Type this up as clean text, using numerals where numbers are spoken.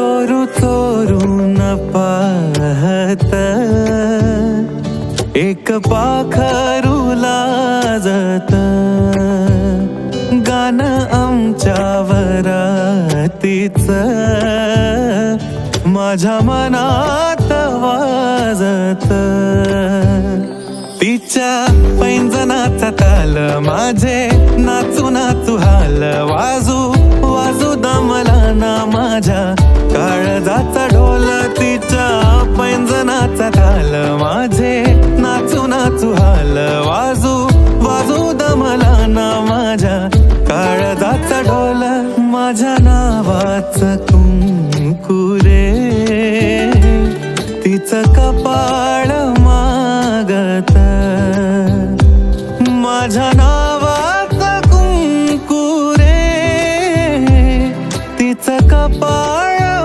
चोरू चोरून पाहत एक पाखरू लाजत, गाणं आमच्या वरातीच माझ्या मनात वाजत. तिच्या पैंजनाचा ताल माझे नाचू नाचू हाल, वाजू वाजू दमला ना माझ्या काळजाचा ढोल. तिच्या पैंजनाचा ताल माझे नाचू नाचू हाल, वाजू वाजू दमला ना माझ्या काळजाचा ढोल. माझ्या नावाचं कुंकू